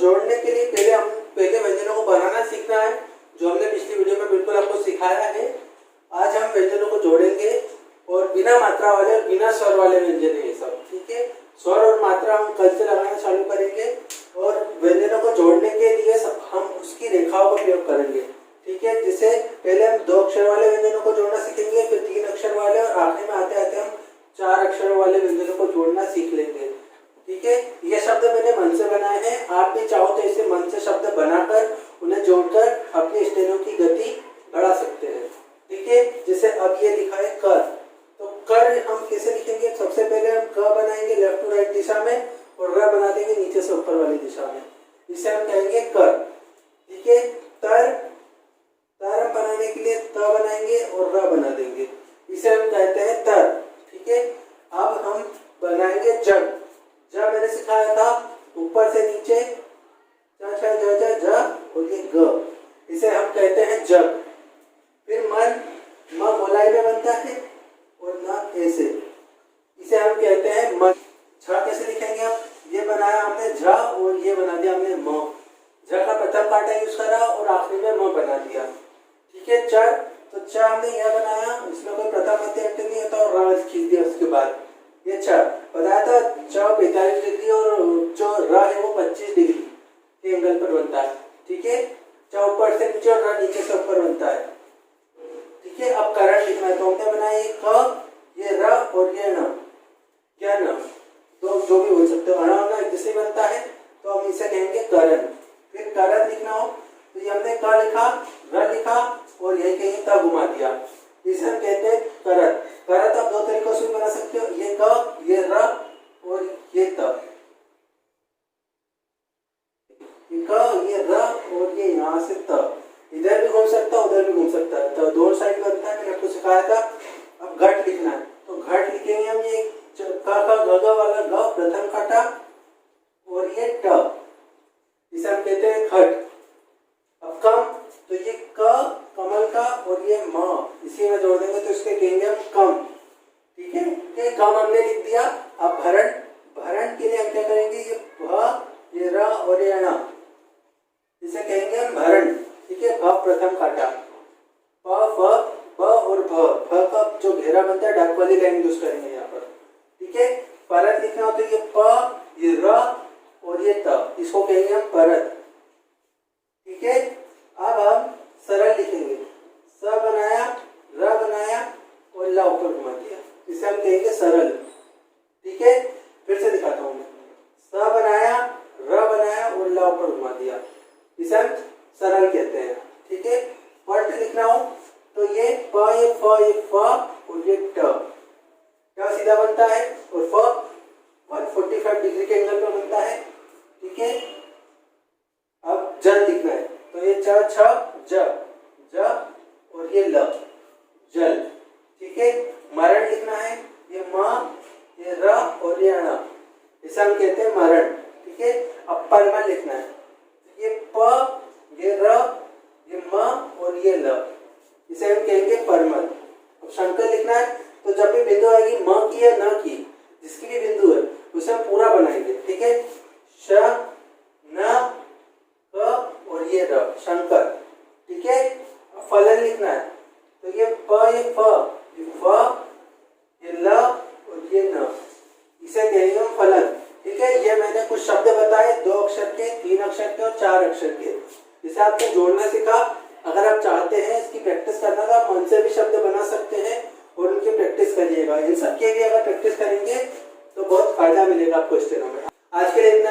जोड़ने के लिए पहले व्यंजनों को बनाना सीखना है, जो हमने पिछली वीडियो में बिल्कुल आपको सिखाया है। आज हम व्यंजनों को जोड़ेंगे और बिना मात्रा वाले और बिना स्वर वाले व्यंजन है ये सब, ठीक है। स्वर और मात्रा हम कल से लगाना चालू करेंगे और व्यंजनों को जोड़ने के लिए हम उसकी रेखाओं का प्रयोग करेंगे, ठीक है। जिसे पहले हम 2 अक्षर वाले व्यंजनों को जोड़ना सीखेंगे, फिर 3 अक्षर वाले और आखिर में आते आते हम 4 अक्षर वाले व्यंजनों को जोड़ना सीख लेंगे, ठीक है। ये शब्द मैंने मन से बनाए हैं, आप भी चाहो तो इसे मन से शब्द बनाकर उन्हें जोड़कर अपनी स्टेनो की गति बढ़ा सकते हैं, ठीक है। जैसे अब ये लिखा है कर, तो कर हम कैसे लिखेंगे? सबसे पहले हम क बनाएंगे लेफ्ट टू राइट दिशा में और र बना देंगे नीचे से ऊपर वाली दिशा में, इसे हम कहेंगे कर, ठीक है। तर हम बनाने के लिए त बनाएंगे और र बना देंगे, इसे हम कहते हैं तर, ठीक है। अब हम बनाएंगे जग। जग मैंने सिखाया था ऊपर से नीचे ज छ ज ज ज और ये ग, इसे हम कहते हैं जग। फिर मन, म मोलाई में बनता है और न ऐसे, इसे हम कहते हैं मन। झ कैसे लिखेंगे आप? ये बनाया हमने झ और ये बना दिया हमने म। झ का प्रथम कांटा यूज करा और आखिरी में म बना दिया, ठीक है। चर, तो च हमने यह बनाया, इसमें कोई प्रथम मध्य अंत नहीं होता और र खींच दिया उसके बाद। ये च बताया था, च 45 डिग्री और जो र है वो 25 डिग्री के एंगल पर बनता है, ठीक है। च ऊपर से नीचे और र नीचे से ऊपर बनता है, ठीक है। अब करण लिखना है, तो हमने बनाया ये क, ये र और ये न, क्या न, तो जो भी बोल सकते हो, अणा जिसे बनता है तो हम इसे कहेंगे करण। फिर करण लिखना हो तो ये हमने क लिखा, र लिखा और यही कहीं त घुमा दिया, इसे हम कहते हैं करत। करत आप 2 तरीकों से बना सकते हो, ये क, ये र और ये त, ये क, ये र और ये यहाँ से त, इधर भी घूम सकता है उधर भी घूम सकता है, तो 2 साइड बनता है, मैंने आपको सिखाया था। अब घट लिखना है, तो घट लिखेंगे हम ये क ग वाला ग प्रथम काटा और ये ट, इसे हम कहते हैं खट। अब कम, तो ये क कमल का और ये म इसी में जोड़ देंगे तो इसके कहेंगे हम कम, ठीक है। ये कम हमने लिख दिया। अब भरण, भरण के लिए हम क्या करेंगे? ये भ, ये र और ये ण, इसे कहेंगे हम भरण, ठीक है। भ प्रथम काटा, प फ ब और भ, भ का जो घेरा बनता है डार्क वाली लाइन यूज करेंगे यहाँ पर, ठीक है। परत लिखना हो तो ये प, ये र और ये त, इसको कहेंगे हम परत, ठीक है। अब हम सरल लिखेंगे, स बनाया, र बनाया और ला ऊपर घुमा दिया, इसे हम कहेंगे सरल, ठीक है। फिर से दिखाता हूँ मैं, स बनाया, र बनाया और ला ऊपर घुमा दिया, इसे हम सरल कहते हैं, ठीक है। पट लिखना हो तो ये प, ये फ, ये फ और ये ट, क्या सीधा बनता है और फ 145 डिग्री के एंगल पर बनता है, ठीक है। अब जल लिखना है, तो ये च छ ज, ज और ये ल, जल, ठीक है। मरण लिखना है, ये म, ये र और ये ण, इसे हम कहते हैं मरण, ठीक है। अब परमल लिखना है, ये प, ये र, ये म और ये ल, इसे हम कहेंगे परमल। अब शंकर लिखना है, तो जब भी बिंदु आएगी म की या न की, जिसकी भी बिंदु है उसे हम पूरा बनाएंगे, ठीक है। श, न, क और ये र, शंकर, ठीक है। अब फलन लिखना है, तो ये प, ये फ, ये ल और ये न, इसे कहेंगे हम फलन, ठीक है। ये मैंने कुछ शब्द बताए, 2 अक्षर के, 3 अक्षर के और 4 अक्षर के, जिसे आपने जोड़ना सीखा। अगर आप चाहते हैं इसकी प्रैक्टिस करना तो आप मन से भी शब्द बना सकते हैं और उनकी प्रैक्टिस करिएगा। इन सबके भी अगर प्रैक्टिस करेंगे तो बहुत फायदा मिलेगा आपको स्टेनो में। आज के लिए